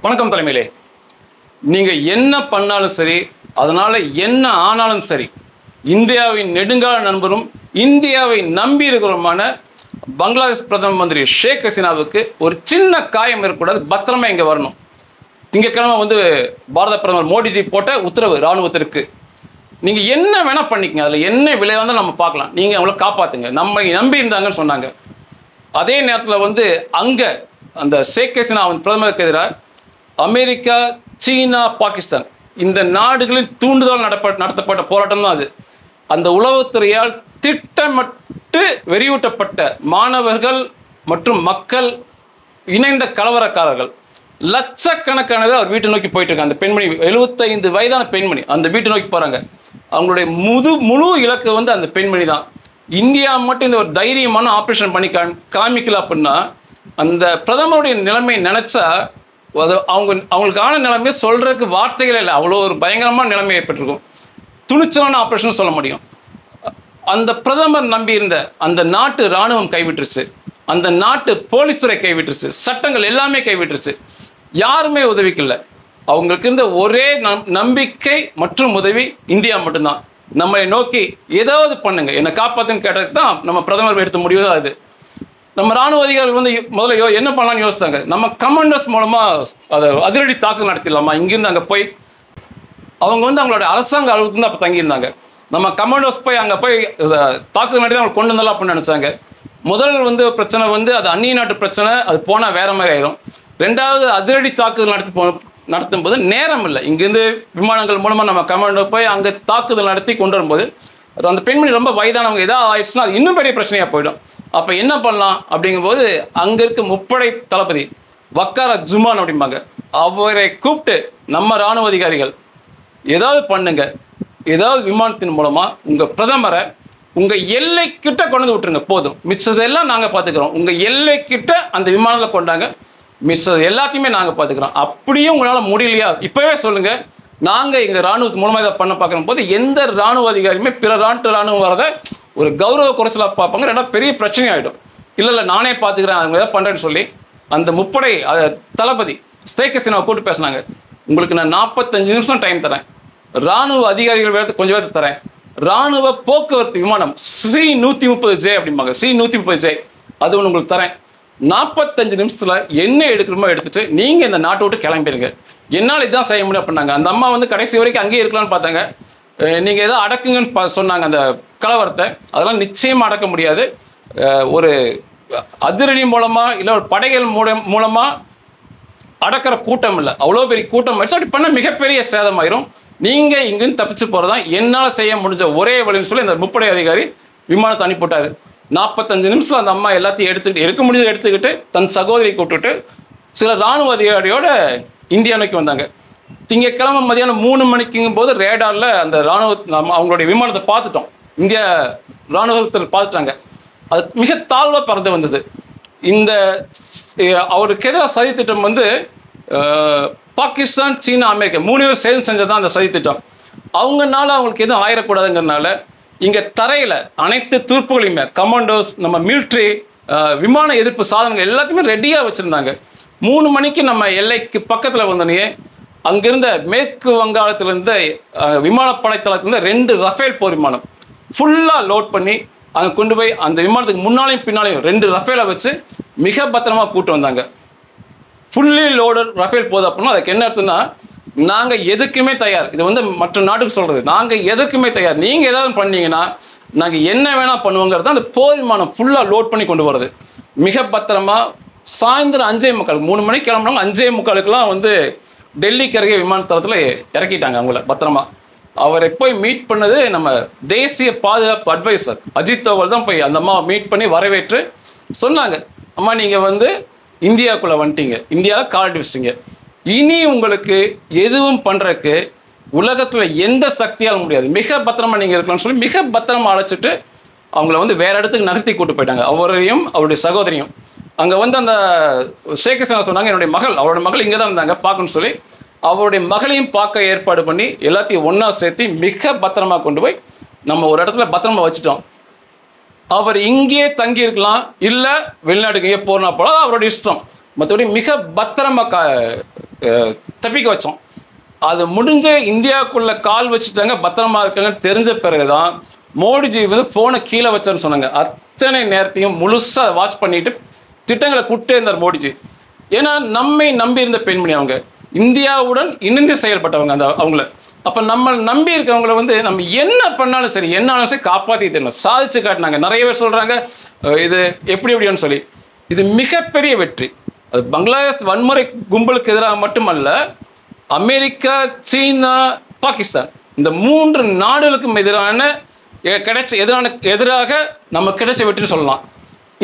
வணக்கம் தலைமையிலே. நீங்கள் என்ன பண்ணாலும் சரி, அதனால் என்ன ஆனாலும் சரி, இந்தியாவின் நெடுங்கால நண்பரும் இந்தியாவை நம்பி இருக்கிறமான பங்களாதேஷ் பிரதம மந்திரி ஷேக் ஹசீனாவுக்கு ஒரு சின்ன காயம் இருக்கக்கூடாது, பத்திரமா இங்கே வரணும். திங்கட்கிழமை பாரத பிரதமர் மோடிஜி போட்ட உத்தரவு இராணுவத்திற்கு. நீங்கள் என்ன வேணால் பண்ணிக்கங்க, அதில் என்ன விலை வந்தாலும் நம்ம பார்க்கலாம். நீங்கள் அவங்கள காப்பாற்றுங்க, நம்ம நம்பி இருந்தாங்கன்னு சொன்னாங்க. அதே நேரத்தில் அங்கே அந்த ஷேக் ஹசீனா பிரதமருக்கு எதிராக அமெரிக்கா, சீனா, பாகிஸ்தான் இந்த நாடுகளில் தூண்டுதல் நடத்தப்பட்ட போராட்டம் தான் அது. அந்த உளவுத்துறையால் திட்டமிட்டு வெறியூட்டப்பட்ட மாணவர்கள் மற்றும் மக்கள் இணைந்த கலவரக்காரர்கள் லட்சக்கணக்கானது அவர் வீட்டை நோக்கி போயிட்டு இருக்காங்க. அந்த பெண்மணி 75 வயதான பெண்மணி அந்த வீட்டை நோக்கி போகிறாங்க. அவங்களுடைய முழு இலக்கு அந்த பெண்மணி தான். இந்தியா மட்டும் இந்த ஒரு தைரியமான ஆப்ரேஷன் பண்ணி காமிக்கல அப்படின்னா அந்த பிரதமருடைய நிலைமை நினச்சா அவங்களுக்கான நிலைமையை சொல்கிறதுக்கு வார்த்தைகளே இல்லை. அவ்வளோ ஒரு பயங்கரமான நிலைமை ஏற்பட்டிருக்கும். துணிச்சலான ஆப்ரேஷன் சொல்ல முடியும். அந்த பிரதமர் நம்பி இருந்த அந்த நாட்டு இராணுவம் கைவிட்டுருச்சு, அந்த நாட்டு போலீஸ் துறை கைவிட்டுருச்சு, சட்டங்கள் எல்லாமே கைவிட்டுருச்சு. யாருமே உதவிக்கல. அவங்களுக்கு இருந்த ஒரே நம்பிக்கை மற்றும் உதவி இந்தியா மட்டும்தான். நம்மளை நோக்கி ஏதாவது பண்ணுங்க, என்னை காப்பாற்றுன்னு கேட்டதுக்கு தான் நம்ம பிரதமர் எடுத்த முடிவு தான் அது. நம்ம ராணுவ அதிகாரிகள் முதல்ல என்ன பண்ணலாம்னு யோசித்தாங்க. நம்ம கமாண்டர்ஸ் மூலமாக அதை அதிரடி தாக்குதல் நடத்திடலாமா, இங்கேருந்து அங்கே போய் அவங்க அவங்களோட அரசாங்க அலுவலகத்துல தான் அப்போ தங்கியிருந்தாங்க. நம்ம கமாண்டர்ஸ் போய் அங்கே போய் தாக்குதல் நடத்தி அவங்க கொண்டு வந்தலாம் அப்படின்னு நினச்சாங்க. முதல் பிரச்சனை அது அந்நிய நாட்டு பிரச்சனை, அது போனால் வேற மாதிரி ஆயிரும். ரெண்டாவது அதிரடி தாக்குதல் நடத்தும் போது நேரம் இல்லை. இங்கேருந்து விமானங்கள் மூலமாக நம்ம கமாண்டர் போய் அங்கே தாக்குதல் நடத்தி கொண்டு வரும்போது அந்த பெண்மணி ரொம்ப வயதானவங்க ஏதாவது ஆயிடுச்சுன்னா அது இன்னும் பெரிய பிரச்சனையாக போயிடும். அப்போ என்ன பண்ணலாம் அப்படிங்கும்போது அங்கே இருக்க முப்படை தளபதி வக்கார ஜுமான் அப்படிம்பாங்க, அவரை கூப்பிட்டு நம்ம இராணுவ அதிகாரிகள் ஏதாவது பண்ணுங்க, ஏதாவது விமானத்தின் மூலமாக உங்கள் பிரதமரை உங்கள் எல்லைக்கிட்ட கொண்டு விட்டுருங்க, போதும், மிச்சதெல்லாம் நாங்கள் பார்த்துக்கிறோம். உங்கள் எல்லைக்கிட்ட அந்த விமானத்தில் கொண்டாங்க, மிச்சது எல்லாத்தையுமே நாங்கள் பார்த்துக்கிறோம். அப்படியும் உங்களால் முடியலையா இப்போவே சொல்லுங்கள், நாங்கள் எங்கள் இராணுவத்து மூலமாக இதை பண்ண பார்க்குற போது எந்த இராணுவ அதிகாரியுமே பிற நாட்டு இராணுவம் வரதை ஒரு கௌரவ குறைச்சலாக பார்ப்பாங்க. ரெண்டாவது பெரிய பிரச்சனை ஆகிடும். இல்லை நானே பார்த்துக்கிறேன் அவங்க எதாவது பண்ணுறேன்னு சொல்லி அந்த முப்படை தளபதி ஷேக் ஹசீனாவை கூப்பிட்டு பேசினாங்க. உங்களுக்கு நான் 45 நிமிஷம் டைம் தரேன், இராணுவ அதிகாரிகள் கொஞ்சம் பேர் தரேன், இராணுவ போக்குவரத்து விமானம் C-130J அப்படிம்பாங்க, C-130J அது ஒன்று உங்களுக்கு தரேன். 45 நிமிஷத்தில் என்ன எடுக்கணுமோ எடுத்துகிட்டு நீங்கள் இந்த நாட்டை விட்டு கிளம்பிடுங்க, என்னால் இதுதான் செய்ய முடியும் அப்படின்னாங்க. அந்த அம்மா கடைசி வரைக்கும் அங்கேயே இருக்கலாம்னு பார்த்தாங்க. நீங்கள் எதோ அடக்குங்கன்னு சொன்னாங்க அந்த கலவரத்தை. அதெல்லாம் நிச்சயமாக அடக்க முடியாது. ஒரு அதிரடி மூலமாக இல்லை ஒரு படைகள் மூலமாக அடக்கிற கூட்டம் இல்லை, அவ்வளோ பெரிய கூட்டம் ஆயிடுச்சு. அப்படி பண்ணால் மிகப்பெரிய சேதமாயிரும். நீங்கள் இங்கேருந்து தப்பிச்சு போகிறது தான் என்னால் செய்ய முடிஞ்ச ஒரே வழின்னு சொல்லி இந்த முப்படை அதிகாரி விமானத்தை அனுப்பிவிட்டார். 45 நிமிஷத்தில் அந்த அம்மா எல்லாத்தையும் எடுக்க முடிஞ்சதை எடுத்துக்கிட்டு தன் சகோதரியை கூப்பிட்டுட்டு சில இராணுவ அதிகாரியோட இந்தியா நோக்கி வந்தாங்க. திங்கட்கிழமை மதியானம் 3 மணிக்குங்கும் போது ரேடாரில் அந்த இராணுவ அவங்களுடைய விமானத்தை பார்த்துட்டோம், இந்தியா இராணுவத்தில் பார்த்துட்டாங்க. அது மிக தாழ்வாக பறந்து வந்தது. இந்த அவருக்கு எதிராக சதி திட்டம் பாகிஸ்தான், சீனா, அமெரிக்கா 3 பேர் சேர்ந்து செஞ்சது தான் அந்த சதி திட்டம். அவங்கனால அவங்களுக்கு எதுவும் ஆயிடக்கூடாதுங்கிறதுனால இங்கே தரையில் அனைத்து துருப்புகளையுமே கமாண்டோஸ், நம்ம மிலிட்ரி, விமான எதிர்ப்பு சாதனங்கள் எல்லாத்தையுமே ரெடியாக வச்சுருந்தாங்க. 3 மணிக்கு நம்ம எல்லைக்கு பக்கத்தில் வந்தோடனே அங்கிருந்த மேற்கு வங்காளத்திலிருந்த விமானப்படை தளத்திலிருந்து 2 ரஃபேல் போர் விமானம் ஃபுல்லாக லோட் பண்ணி அங்கே கொண்டு போய் அந்த விமானத்துக்கு முன்னாலையும் பின்னாலையும் 2 ரஃபேலை வச்சு மிக பத்திரமாக கூட்டு வந்தாங்க. ஃபுல்லி லோடட் ரஃபேல் போகுது அப்படின்னா அதுக்கு என்ன அர்த்தம்னா நாங்கள் எதுக்குமே தயார். இது மற்ற நாட்டுக்கு சொல்கிறது, நாங்கள் எதுக்குமே தயார், நீங்கள் ஏதாவது பண்ணீங்கன்னா நாங்கள் என்ன வேணால் பண்ணுவோங்கிறது அந்த போர் விமானம் ஃபுல்லாக லோட் பண்ணி கொண்டு போகிறது. மிக பத்திரமா சாயந்தரம் 5:45 3 மணிக்கு கிளம்புனாங்க, 5:45க்குலாம் டெல்லிக்கு அருகே விமானத்தளத்தில் இறக்கிட்டாங்க அவங்கள பத்திரமா. அவரை போய் மீட் பண்ணது நம்ம தேசிய பாதுகாப்பு அட்வைசர் அஜித் தோவல் தான் போய் அந்த அம்மாவை மீட் பண்ணி வரவேற்று சொன்னாங்க, அம்மா நீங்கள் இந்தியாவுக்குள்ளே வந்துட்டீங்க, இந்தியாவில் கால் அடிச்சிட்டிங்க, இனி உங்களுக்கு எதுவும் பண்ணுறதுக்கு உலகத்தில் எந்த சக்தியாலும் முடியாது, மிக பத்திரமா நீங்கள் இருக்கலாம்னு சொல்லி மிக பத்திரமா அழைச்சிட்டு அவங்கள வேற இடத்துக்கு நகர்த்தி கூட்டு போயிட்டாங்க, அவரையும் அவருடைய சகோதரியும். அங்கே அந்த ஷேக் ஹசீனா சொன்னாங்க, என்னுடைய அவரோட மகள் இங்கே தான் இருந்தாங்க பார்க்கணும்னு சொல்லி அவருடைய மகளையும் பார்க்க ஏற்பாடு பண்ணி எல்லாத்தையும் ஒன்றா சேர்த்து மிக பத்திரமா கொண்டு போய் நம்ம ஒரு இடத்துல பத்திரமா வச்சுட்டோம். அவர் இங்கே தங்கி இருக்கலாம், இல்லை வெளிநாட்டுக்கு போனா போல அவருடைய இஷ்டம். மற்றபடி மிக பத்திரமா தப்பிக்க வச்சோம். அது முடிஞ்ச இந்தியாவுக்குள்ள கால் வச்சுட்டாங்க, பத்திரமா இருக்காங்கன்னு தெரிஞ்ச பிறகுதான் மோடிஜி வந்து ஃபோனை கீழே வச்சான்னு சொன்னாங்க. அத்தனை நேரத்தையும் முழுசாக வாட்ச் பண்ணிட்டு திட்டங்களை கூட்டே இருந்தார் மோடிஜி. ஏன்னா நம்மை நம்பி இருந்த பெண்மணி அவங்க, இந்தியாவுடன் இணைந்து செயல்பட்டவங்க அவங்கள. அப்போ நம்ம நம்பி இருக்கவங்கள வந்து நம்ம என்ன பண்ணாலும் சரி, என்ன ஆனாலும் சரி காப்பாற்றி தரணும், சாதிச்சு காட்டினாங்க. நிறைய பேர் சொல்கிறாங்க இது எப்படி எப்படின்னு சொல்லி. இது மிகப்பெரிய வெற்றி. அது பங்களாதேஷ் வன்முறை கும்பலுக்கு எதிராக மட்டுமல்ல, அமெரிக்கா, சீனா, பாகிஸ்தான் இந்த 3 நாடுகளுக்கும் எதிராக நம்ம கிடைச்ச வெற்றின்னு சொல்லலாம்.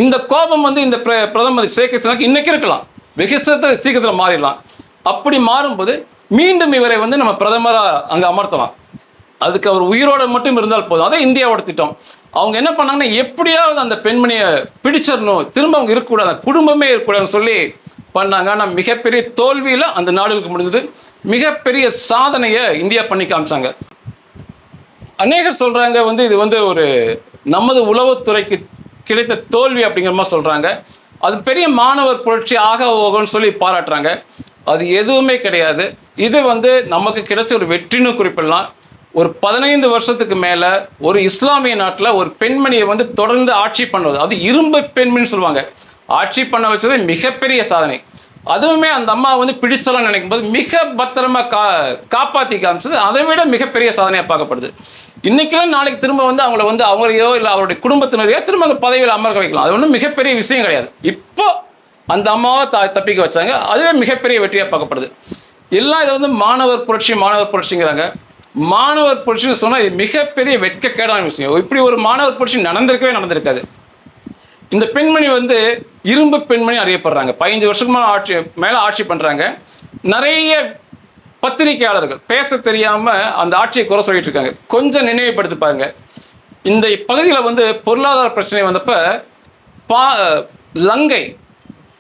இந்த கோபம் வந்து இந்த பிரதமர் ஷேக் ஹசீனாக்கு இன்னைக்கு இருக்கலாம், வெகு சீக்கிரத்தில் மாறிடலாம். அப்படி மாறும்போது மீண்டும் இவரை வந்து நம்ம பிரதமராக அங்கே அமர்த்தலாம். அதுக்கு அவர் உயிரோடு மட்டும் இருந்தால் போதும். அதே இந்தியாவோட திட்டம். அவங்க என்ன பண்ணாங்கன்னா, எப்படியாவது அந்த பெண்மணியை பிடிச்சிடணும், திரும்ப அவங்க இருக்கக்கூடாது, குடும்பமே இருக்கக்கூடாதுன்னு சொல்லி பண்ணாங்க. ஆனால் மிகப்பெரிய தோல்வியில் அந்த நாடுகளுக்கு முடிஞ்சது. மிகப்பெரிய சாதனையை இந்தியா பண்ணி காமிச்சாங்க. அநேகர் சொல்கிறாங்க வந்து இது வந்து ஒரு நமது உளவுத்துறைக்கு கிடைத்த தோல்வி அப்படிங்கிற மாதிரி சொல்கிறாங்க. அது பெரிய மாணவர் புரட்சி ஓகோன்னு சொல்லி பாராட்டுறாங்க. அது எதுவுமே கிடையாது. இது வந்து நமக்கு கிடைச்ச ஒரு வெற்றின்னு குறிப்பிடலாம். ஒரு 15 வருஷத்துக்கு மேலே ஒரு இஸ்லாமிய நாட்டில் ஒரு பெண்மணியை வந்து தொடர்ந்து ஆட்சி பண்ணுவது, அது இரும்பு பெண்மணின்னு சொல்லுவாங்க, ஆட்சி பண்ண வச்சது மிகப்பெரிய சாதனை. அதுவுமே அந்த அம்மா வந்து பிடிச்சலாம் நினைக்கும் போது மிக பத்திரமா காப்பாற்றி காமிச்சது அதை விட மிகப்பெரிய சாதனையாக பார்க்கப்படுது. இன்னைக்கெல்லாம் நாளைக்கு திரும்ப வந்து அவங்கள வந்து அவங்களையோ இல்லை அவருடைய குடும்பத்தினரையோ திரும்ப அந்த பதவியில் அமர்க்க வைக்கலாம். அது ஒன்றும் மிகப்பெரிய விஷயம் கிடையாது. இப்போ அந்த அம்மாவை தப்பிக்க வச்சாங்க, அதுவே மிகப்பெரிய வெற்றியாக பார்க்கப்படுது. எல்லாம் இதை வந்து மாணவர் புரட்சிங்கிறாங்க. மாணவர் புரட்சின்னு சொன்னால் இது மிகப்பெரிய வெட்கக்கேடான விஷயம். இப்படி ஒரு மாணவர் புரட்சி நடந்திருக்காது. இந்த பெண்மணி வந்து இரும்பு பெண்மணி அறியப்படுறாங்க. 15 வருஷத்துக்கு மேலே ஆட்சி பண்ணுறாங்க. நிறைய பத்திரிகையாளர்கள் பேச தெரியாமல் அந்த ஆட்சியை குறை சொல்லிட்டு இருக்காங்க. கொஞ்சம் நினைவுபடுத்தி பாருங்க. இந்த பகுதியில் வந்து பொருளாதார பிரச்சனை வந்தப்போ லங்கை,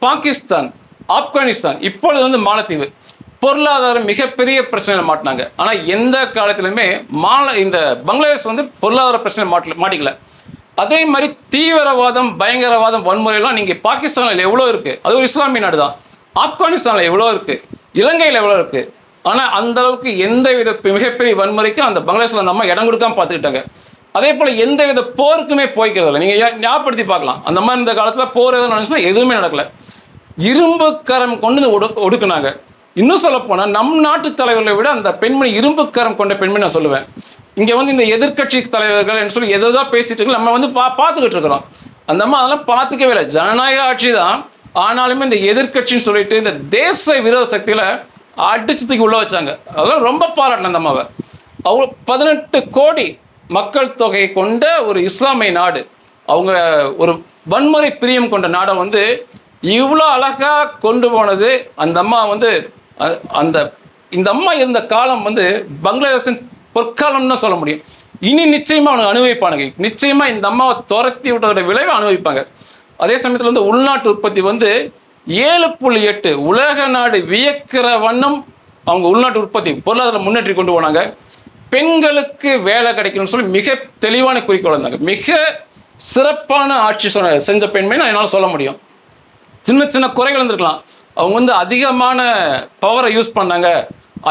பாகிஸ்தான், ஆப்கானிஸ்தான், இப்பொழுது வந்து மாலத்தீவு பொருளாதாரம் மிகப்பெரிய பிரச்சனையில் மாட்டினாங்க. ஆனால் எந்த காலத்திலுமே இந்த பங்களாதேஷ் வந்து பொருளாதார பிரச்சனை மாட்டிக்கல. அதே மாதிரி தீவிரவாதம், பயங்கரவாதம், வன்முறையெல்லாம் நீங்கள் பாகிஸ்தானில் எவ்வளோ இருக்குது, அது ஒரு இஸ்லாமிய நாடு தான். ஆப்கானிஸ்தானில் எவ்வளோ இருக்குது, இலங்கையில் எவ்வளோ இருக்குது. ஆனால் அந்த அளவுக்கு எந்தவித மிகப்பெரிய வன்முறைக்கும் அந்த பங்களாதேஷில் அந்த அம்மா இடம் கொடுக்காம பார்த்துக்கிட்டாங்க. அதே போல் எந்தவித போருக்குமே போய்க்கிறதில்ல. நீங்கள் ஞாபகப்படுத்தி பார்க்கலாம். அந்த மாதிரி இந்த காலத்தில் போர் எதுவும் நினச்சுன்னா எதுவுமே நடக்கலை. இரும்பு கரம் கொண்டு ஒடுக்குனாங்க. இன்னும் சொல்லப்போனால் நம் நாட்டு தலைவர்களை விட அந்த பெண்மணி இரும்பு கரம் கொண்ட பெண்மணி நான் சொல்லுவேன். இங்கே வந்து இந்த எதிர்கட்சி தலைவர்கள் என்று சொல்லி எதோ பேசிட்டு நம்ம வந்து பார்த்துக்கிட்டு இருக்கிறோம். அந்த அம்மா அதெல்லாம் பார்த்துக்கவே இல்லை. ஜனநாயக ஆட்சி தான், ஆனாலுமே இந்த எதிர்கட்சின்னு சொல்லிட்டு இந்த தேச விரோத சக்தியில் அடிச்சு தூக்கி உள்ள வச்சாங்க. அதெல்லாம் ரொம்ப பாராட்டின அந்த அம்மாவை. அவங்க 18 கோடி மக்கள் தொகை கொண்ட ஒரு இஸ்லாமிய நாடு, அவங்க ஒரு வன்முறை பிரியம் கொண்ட நாடை வந்து இவ்வளோ அழகாக கொண்டு போனது அந்த அம்மா வந்து இந்த அம்மா இருந்த காலம் வந்து பங்களாதேஷின் பொற்காலம்னு சொல்ல முடியும். இனி நிச்சயமாக அவனுக்கு அனுபவிப்பானுங்க. நிச்சயமாக இந்த அம்மாவை துரத்தி விட்டதோட விளைவை அனுபவிப்பாங்க. அதே சமயத்தில் வந்து உள்நாட்டு உற்பத்தி வந்து 7.8 உலக நாடு வியக்கிற வண்ணம் அவங்க உள்நாட்டு உற்பத்தி பொருளாதாரம் முன்னேற்றி கொண்டு போனாங்க. பெண்களுக்கு வேலை கிடைக்கணும்னு சொல்லி மிக தெளிவான குறிக்கோள் இருந்தாங்க. மிக சிறப்பான ஆட்சி செஞ்ச பெண்மைன்னு என்னால் சொல்ல முடியும். சின்ன சின்ன குறைகள் இருந்திருக்கலாம். அவங்க வந்து அதிகமான பவரை யூஸ் பண்ணாங்க,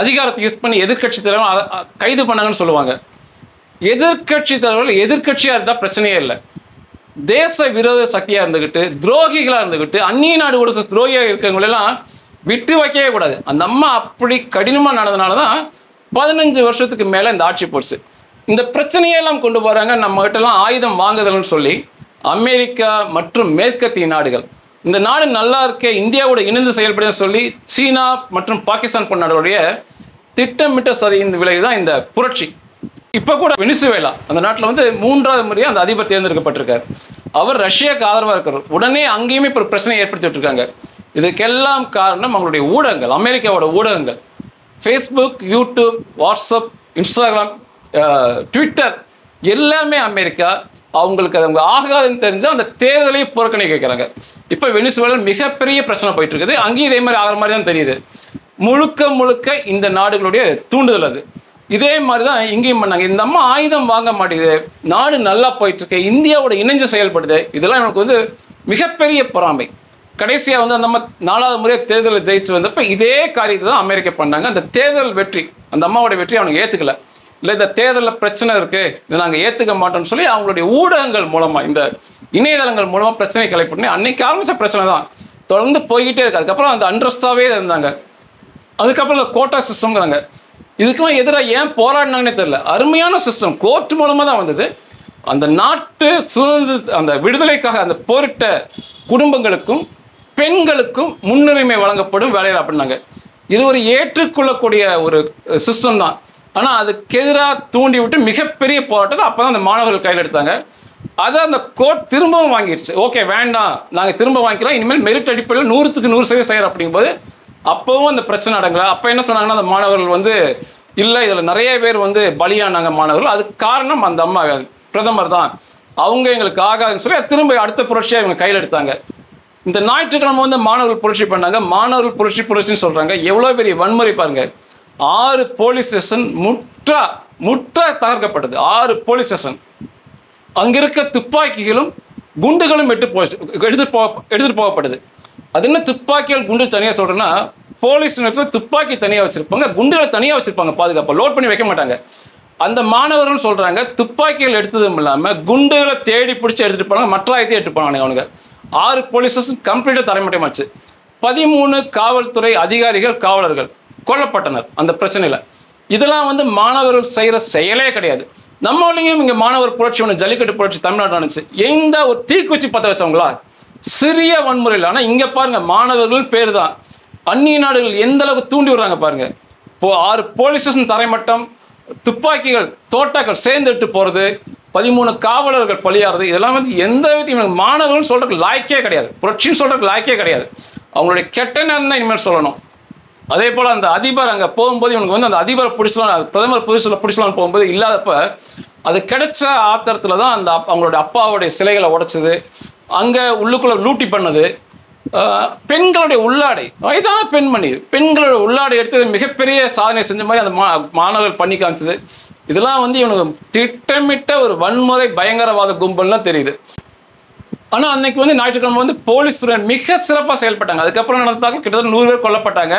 அதிகாரத்தை யூஸ் பண்ணி எதிர்கட்சி தலைவர் கைது பண்ணாங்கன்னு சொல்லுவாங்க. எதிர்கட்சி தலைவர்கள் எதிர்கட்சியாக இருந்தால் பிரச்சனையே இல்லை. தேச விரோத சக்தியாக இருந்துக்கிட்டு, துரோகிகளாக இருந்துக்கிட்டு, அந்நிய நாடு கூட துரோகியாக இருக்கிறவங்களெல்லாம் விட்டு வைக்கவே கூடாது. அந்த அம்மா அப்படி கடினமாக நடந்தனால தான் 15 வருஷத்துக்கு மேலே இந்த ஆட்சி போச்சு. இந்த பிரச்சனையெல்லாம் கொண்டு போகிறாங்க. நம்மகிட்டலாம் ஆயுதம் வாங்குதல்னு சொல்லி அமெரிக்கா மற்றும் மேற்கத்திய நாடுகள், இந்த நாடு நல்லா இருக்க இந்தியாவோட இணைந்து செயல்படுன்னு சொல்லி சீனா மற்றும் பாகிஸ்தான் போன்ற நாடுகளுடைய திட்டமிட்ட சதியின் விளைவு தான் இந்த புரட்சி. இப்போ கூட வெனிசுவேலா அந்த நாட்டில் வந்து 3வது முறையாக அந்த அதிபர் தேர்ந்தெடுக்கப்பட்டிருக்கார். அவர் ரஷ்யாவுக்கு ஆதரவாக இருக்கிறார். உடனே அங்கேயுமே இப்போ பிரச்சனையை ஏற்படுத்தி விட்டுருக்காங்க. இதுக்கெல்லாம் காரணம் அவங்களுடைய ஊடகங்கள், அமெரிக்காவோட ஊடகங்கள். Facebook, YouTube, WhatsApp, Instagram, Twitter எல்லாமே அமெரிக்கா அவங்களுக்கு அவங்க ஆகாதுன்னு தெரிஞ்சால் அந்த தேர்தலை புறக்கணிக்க வைக்கிறாங்க. இப்போ வெனிசுவேலாவில் மிகப்பெரிய பிரச்சனை போயிட்டு இருக்குது. அங்கேயும் இதே மாதிரி ஆகிற மாதிரி தான் தெரியுது. முழுக்க இந்த நாடுகளுடைய தூண்டுதல் அது. இதே மாதிரி தான் இங்கேயும் பண்ணாங்க. இந்த அம்மா ஆயுதம் வாங்க மாட்டேங்குது, நாடு நல்லா போயிட்டு இருக்கு, இந்தியாவோட இணைஞ்சு செயல்படுது. இதெல்லாம் எனக்கு வந்து மிகப்பெரிய பொறாமை. கடைசியாக வந்து அந்த அம்மா 4வது முறையாக தேர்தலில் ஜெயிச்சு வந்தப்போ இதே காரியத்தை தான் அமெரிக்கா பண்ணாங்க. அந்த தேர்தல் வெற்றி, அந்த அம்மாவோட வெற்றி அவனுக்கு ஏற்றுக்கல. இல்லை இந்த தேர்தலில் பிரச்சனை இருக்குது, இதை நாங்கள் ஏற்றுக்க மாட்டோம்னு சொல்லி அவங்களுடைய ஊடகங்கள் மூலமாக, இந்த இணையதளங்கள் மூலமாக பிரச்சனை கலெக்ட் பண்ணி அன்னைக்கு ஆரம்பித்த பிரச்சனை தான் தொடர்ந்து போய்கிட்டே இருக்கு. அதுக்கப்புறம் அந்த அண்ட்ரஸ்டாகவே இருந்தாங்க. அதுக்கப்புறம் இந்த கோட்டா சிஸ்டம்ங்கிறாங்க. இதுக்கெல்லாம் எதிராக ஏன் போராடினாங்கன்னே தெரியல. அருமையான சிஸ்டம், கோர்ட் மூலமாக தான் வந்தது. அந்த நாட்டு சுதந்திர அந்த விடுதலைக்காக அந்த போரிட்ட குடும்பங்களுக்கும் பெண்களுக்கும் முன்னுரிமை வழங்கப்படும் வேலையில் அப்படின்னாங்க. இது ஒரு ஏற்றுக்கொள்ளக்கூடிய ஒரு சிஸ்டம் தான். ஆனால் அதுக்கு எதிராக தூண்டி விட்டு மிகப்பெரிய போராட்டத்தை அப்போ தான் அந்த மாணவர்கள் கையில் எடுத்தாங்க. அதை அந்த கோர்ட் திரும்பவும் வாங்கிடுச்சு. ஓகே வேண்டாம், நாங்கள் திரும்ப வாங்கிக்கிறோம், இனிமேல் மெரிட் அடிப்படையில் 100க்கு 100% செய்கிறோம் அப்படிங்கும்போது அப்போவும் அந்த பிரச்சனை அடங்கலை. அப்போ என்ன சொன்னாங்கன்னா, அந்த மாணவர்கள் வந்து இல்லை இதில் நிறைய பேர் வந்து பலியானாங்க மாணவர்கள், அதுக்கு காரணம் அந்த அம்மா பிரதமர் தான், அவங்க எங்களுக்கு ஆகாதுன்னு சொல்லி திரும்ப அடுத்த புரட்சியாக இவங்க கையில் எடுத்தாங்க. இந்த ஞாயிற்றுக்கிழமை வந்து மாணவர்கள் புரட்சி பண்ணாங்க. மாணவர்கள் புரட்சின்னு சொல்கிறாங்க. எவ்வளோ பெரிய வன்முறை பாருங்கள். 6 போலீஸ் ஸ்டேஷன் முற்றா தகர்க்கப்பட்டது. 6 police station. அங்கே இருக்க துப்பாக்கிகளும் குண்டுகளும் எடுத்துட்டு போகப்படுது. அது என்ன துப்பாக்கிகள் குண்டு தனியாக சொல்கிறேன்னா, போலீஸ் துப்பாக்கி தனியாக வச்சுருப்பாங்க, குண்டுகளை தனியாக வச்சுருப்பாங்க, பாதுகாப்பாக லோட் பண்ணி வைக்க மாட்டாங்க. அந்த மாணவர்கள் சொல்கிறாங்க துப்பாக்கிகள் எடுத்ததும் இல்லாமல் குண்டுகளை தேடி பிடிச்சி எடுத்துகிட்டு போனாங்க, மற்ற ஆயத்தையும் எடுத்துகிட்டு போனாங்க. அவனுங்க 6 போலீஸ் ஸ்டேஷன் கம்ப்ளீட்டாக தரைமட்டமாச்சு. 13 காவல்துறை அதிகாரிகள் காவலர்கள் கொல்லப்பட்டனர் அந்த பிரச்சனையில். இதெல்லாம் வந்து மாணவர்கள் செய்கிற செயலே கிடையாது. நம்மளையும் இங்கே மாணவர் புரட்சி ஒன்று ஜல்லிக்கட்டு புரட்சி தமிழ்நாடு நடந்துச்சு. எந்த ஒரு தீக்குச்சி பற்ற வச்சவங்களா, சிறிய வன்முறையில். ஆனால் இங்கே பாருங்கள், மாணவர்கள் பேர் தான். அந்நிய நாடுகள் எந்த அளவுக்கு தூண்டி விடுறாங்க பாருங்கள். இப்போது 6 போலீஸ் ஸ்டேஷன் தரைமட்டம், துப்பாக்கிகள் தோட்டாக்கள் சேர்ந்துட்டு போகிறது, 13 காவலர்கள் பலியாகிறது, இதெல்லாம் வந்து எந்த விதத்தையும் மாணவர்கள் சொல்கிறதுக்கு லாய்க்கே கிடையாது. புரட்சின்னு சொல்கிறதுக்கு லாய்க்கே கிடையாது. அவங்களுடைய கெட்ட நேரம் தான் இனிமேல் சொல்லணும். அதே போல் அந்த அதிபர் அங்கே போகும்போது இவனுக்கு வந்து அந்த அதிபரை பிடிச்சலாம், பிரதமர் பிடிச்சலான்னு போகும்போது இல்லாதப்ப அது கிடைச்ச ஆத்திரத்தில் தான் அந்த அவங்களுடைய அப்பாவுடைய சிலைகளை உடைச்சது, அங்கே உள்ளுக்குள்ளே லூட்டி பண்ணது, பெண்களுடைய உள்ளாடை, வயதான பெண்களுடைய உள்ளாடை எடுத்தது மிகப்பெரிய சாதனை செஞ்ச மாதிரி அந்த மாணவர்கள் பண்ணி காமிச்சது. இதெல்லாம் வந்து இவனுக்கு திட்டமிட்ட ஒரு வன்முறை பயங்கரவாத கும்பல்லாம் தெரியுது. ஆனால் அன்னைக்கு வந்து ஞாயிற்றுக்கிழமை வந்து போலீஸ் துறை மிக சிறப்பாக செயல்பட்டாங்க. அதுக்கப்புறம் நடந்ததாக கிட்டத்தட்ட 100 பேர் கொல்லப்பட்டாங்க.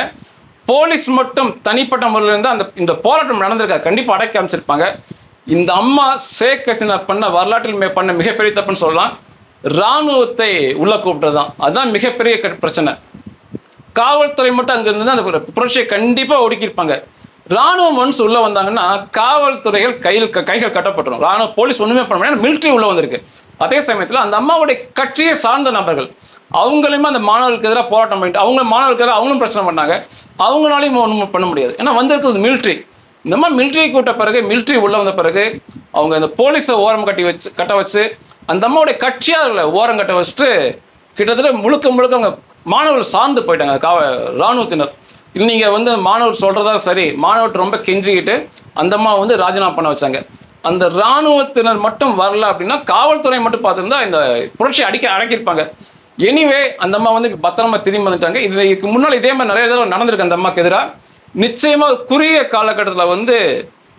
போலீஸ் மட்டும் தனிப்பட்ட முறையில் இருந்து இந்த போராட்டம் நடந்திருக்காங்க, கண்டிப்பாக அடக்கி அமைச்சிருப்பாங்க. இந்த அம்மா ஷேக் ஹசீனா பண்ண வரலாற்றில் பண்ண மிகப்பெரிய தப்புன்னு சொல்லலாம். இராணுவத்தை உள்ள கூப்பிட்டது தான், அதுதான் மிகப்பெரிய பிரச்சனை. காவல்துறை மட்டும் அங்கே இருந்து அந்த புரட்சியை கண்டிப்பாக ஒடுக்கியிருப்பாங்க. இராணுவம் ஒன்ஸ் உள்ளே வந்தாங்கன்னா காவல்துறைகள் கைகள் கட்டப்பட்டுரும். ராணுவ போலீஸ் ஒன்றுமே பண்ண முடியாது, மிலிட்ரி உள்ளே வந்திருக்கு. அதே சமயத்தில் அந்த அம்மாவுடைய கட்சியை சார்ந்த நபர்கள் அவங்களையுமே அந்த மாணவர்களுக்கு எதிராக போராட்டம் பண்ணிட்டு மாணவர்களுக்கு எதிராக அவங்களும் பிரச்சனை பண்ணாங்க. அவங்களாலையும் ஒன்றும் பண்ண முடியாது. ஏன்னா வந்திருக்கிறது மிலிட்ரி. இந்த மாதிரி மிலிட்ரி கூட்ட பிறகு, மிலிட்ரி உள்ளே வந்த பிறகு அவங்க அந்த போலீஸை ஓரம் கட்ட வச்சு அந்த அம்மாவுடைய கட்சியாளர்களை ஓரம் கட்ட வச்சுட்டு கிட்டத்தட்ட முழுக்க அவங்க மாணவர்கள் சார்ந்து போயிட்டாங்க. இராணுவத்தினர் நீங்கள் வந்து மாணவர் சொல்கிறதா சரி, மாணவர்கிட்ட ரொம்ப கெஞ்சிக்கிட்டு அந்த அம்மா வந்து ராஜினாமா பண்ண வச்சாங்க. அந்த இராணுவத்தினர் மட்டும் வரல அப்படின்னா காவல்துறை மட்டும் பார்த்துருந்தா இந்த புரட்சி அடக்கியிருப்பாங்க. எனிவே அந்த அம்மா வந்து பத்திரமா திரும்பி வந்துட்டாங்க. இதுக்கு முன்னால் இதே மாதிரி நிறைய தடவை நடந்திருக்கு அந்த அம்மாவுக்கு எதிராக. நிச்சயமாக குறுகிய காலகட்டத்தில் வந்து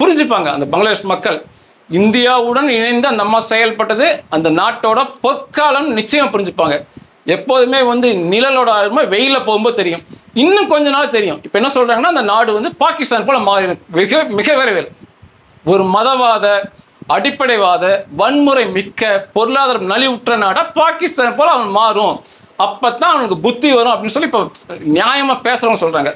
புரிஞ்சுப்பாங்க அந்த பங்களாதேஷ் மக்கள். இந்தியாவுடன் இணைந்து அந்த அம்மா செயல்பட்டது அந்த நாட்டோட பொற்காலம் நிச்சயம் புரிஞ்சுப்பாங்க. எப்போதுமே வந்து நிழலோட ஆளுமை வெயிலில் போகும்போது தெரியும், இன்னும் கொஞ்ச நாள் தெரியும். இப்போ என்ன சொல்கிறாங்கன்னா அந்த நாடு வந்து பாகிஸ்தான் போல மாறி மிக விரைவில் ஒரு மதவாத அடிப்படைவாத வன்முறை மிக்க பொருளாதாரம் நலிவுற்ற நாடாக பாகிஸ்தான் போல அவன் மாறும், அப்போ தான் அவனுக்கு புத்தி வரும் அப்படின்னு சொல்லி இப்போ நியாயமாக பேசுகிறவங்க சொல்கிறாங்க.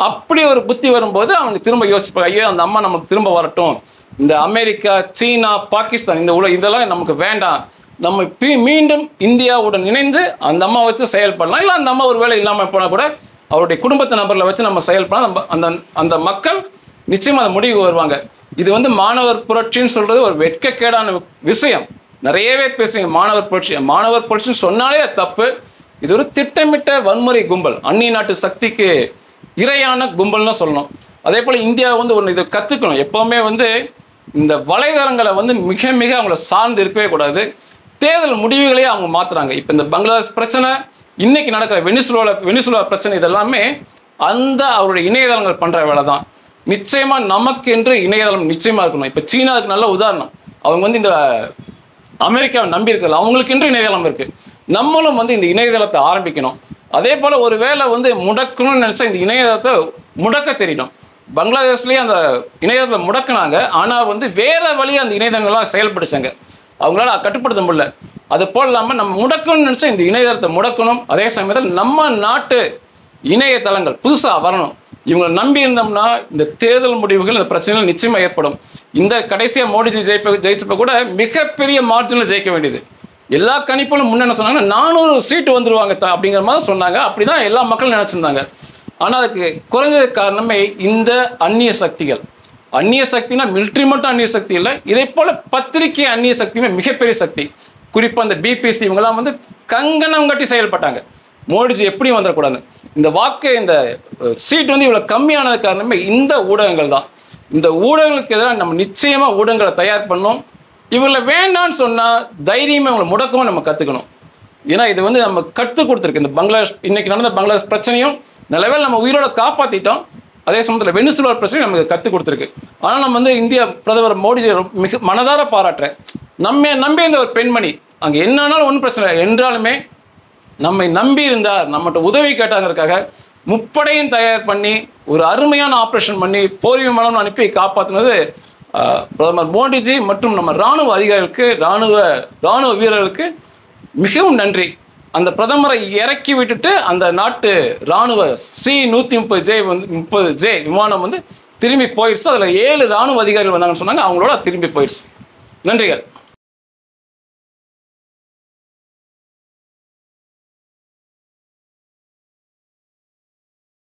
அப்படி ஒரு புத்தி வரும்போது அவனுக்கு திரும்ப யோசிப்பாங்க, ஐயோ அந்த அம்மா நமக்கு திரும்ப வரட்டும், இந்த அமெரிக்கா சீனா பாகிஸ்தான் இந்த இதெல்லாம் நமக்கு வேண்டாம், நம்ம மீண்டும் இந்தியாவுடன் இணைந்து அந்த அம்மா வச்சு செயல்படலாம். இல்லை அந்த அம்மா ஒரு வேலை இல்லாமல் போனால் கூட அவருடைய குடும்பத்தை நபரில் வச்சு நம்ம செயல்படலாம். அந்த மக்கள் நிச்சயமாக அந்த முடிவுக்கு வருவாங்க. இது வந்து மாணவர் புரட்சின்னு சொல்கிறது ஒரு வெட்கக்கேடான விஷயம். நிறைய பேர் பேசுறீங்க மாணவர் புரட்சின்னு சொன்னாலே தப்பு. இது ஒரு திட்டமிட்ட வன்முறை கும்பல், அந்நிய நாட்டு சக்திக்கு இரையான கும்பல்னு சொல்லணும். அதே போல் இந்தியா வந்து ஒன்று இதை கற்றுக்கணும். எப்போவுமே வந்து இந்த வலைதளங்களை வந்து மிக அவங்கள சார்ந்து இருக்கவே கூடாது. தேர்தல் முடிவுகளையே அவங்க மாற்றுறாங்க. இப்போ இந்த பங்களாதேஷ் பிரச்சனை, இன்னைக்கு நடக்கிற வெனிசுலா பிரச்சனை, இதெல்லாமே அந்த அவருடைய இணையதளங்கள் பண்ணுற வேலை தான். நிச்சயமாக நமக்கு என்று இணையதளம் நிச்சயமாக இருக்கணும். இப்போ சீனாவுக்கு நல்ல உதாரணம். அவங்க வந்து இந்த அமெரிக்காவை நம்பி இருக்கிறது, அவங்களுக்கு என்று இணையதளம் இருக்குது. நம்மளும் வந்து இந்த இணையதளத்தை ஆரம்பிக்கணும். அதே போல் ஒரு வேளை வந்து முடக்கணும்னு நினச்சா இந்த இணையதளத்தை முடக்க தெரியணும். பங்களாதேஷ்லேயே அந்த இணையதளத்தை முடக்கினாங்க, ஆனால் வந்து வேறு வழியாக அந்த இணையதளங்கள்லாம் செயல்படுச்சாங்க, அவங்களால கட்டுப்படுத்த முடியல. அது போல் இல்லாமல் நம்ம முடக்கணும்னு நினச்சா இந்த இணையதளத்தை முடக்கணும். அதே சமயத்தில் நம்ம நாட்டு இணையதளங்கள் புதுசாக வரணும். இவங்களை நம்பி இருந்தோம்னா இந்த தேர்தல் முடிவுகள், இந்த பிரச்சனைகள் நிச்சயமாக ஏற்படும். இந்த கடைசியாக மோடிஜி ஜெயிச்சப்ப கூட மிகப்பெரிய மார்ஜினில் ஜெயிக்க வேண்டியது. எல்லா கணிப்புகளும் முன்னே என்ன சொன்னாங்கன்னா 400 சீட்டு வந்துருவாங்க அப்படிங்கிற மாதிரி சொன்னாங்க. அப்படி தான் எல்லா மக்களும் நினச்சிருந்தாங்க. ஆனால் அதுக்கு குறைஞ்சது காரணமே இந்த அந்நிய சக்திகள். அந்நிய சக்தினா மிலிட்ரி மட்டும் அந்நிய சக்தி இல்லை, இதே போல் பத்திரிகை அந்நிய சக்தியுமே மிகப்பெரிய சக்தி. குறிப்பாக அந்த பிபிசி இவங்கெல்லாம் வந்து கங்கணம் கட்டி செயல்பட்டாங்க, மோடிஜி எப்படி வந்துடக்கூடாது. இந்த இந்த சீட் வந்து இவ்வளோ கம்மியானது காரணமே இந்த ஊடகங்கள் தான். இந்த ஊடகங்களுக்கு எதிராக நம்ம நிச்சயமாக ஊடகங்களை தயார் பண்ணோம். இவங்களை வேண்டான்னு சொன்னால் தைரியமாக இவங்களை முடக்கவும் நம்ம கற்றுக்கணும். ஏன்னா இது வந்து நம்ம கற்றுக் கொடுத்துருக்கு. இந்த பங்களாதேஷ் இன்னைக்கு நடந்த பங்களாதேஷ் பிரச்சனையும் நிலவில் நம்ம உயிரோட காப்பாற்றிட்டோம். அதே சமயத்தில் வெனிசுலா பிரச்சனையும் நமக்கு கற்றுக் கொடுத்துருக்கு. ஆனால் நம்ம வந்து இந்தியா பிரதமர் மோடிஜி மிக மனதார பாராட்டுறேன். நம்ம நம்பி இருந்த ஒரு பெண்மணி அங்கே என்னன்னாலும் ஒன்றும் பிரச்சனை இல்லை என்றாலுமே நம்மை நம்பி இருந்தார், நம்மகிட்ட உதவி கேட்டாங்கிறதுக்காக முப்படையும் தயார் பண்ணி ஒரு அருமையான ஆப்ரேஷன் பண்ணி போர் விமானம் அனுப்பி காப்பாற்றினது பிரதமர் மோடிஜி மற்றும் நம்ம இராணுவ அதிகாரிகளுக்கு, இராணுவ வீரர்களுக்கு மிகவும் நன்றி. அந்த பிரதமரை இறக்கி விட்டுட்டு அந்த நாட்டு இராணுவ C-130J விமானம் வந்து திரும்பி போயிடுச்சு. அதில் 7 இராணுவ அதிகாரிகள் வந்தாங்கன்னு சொன்னாங்க, அவங்களோட திரும்பி போயிடுச்சு. நன்றிகள்.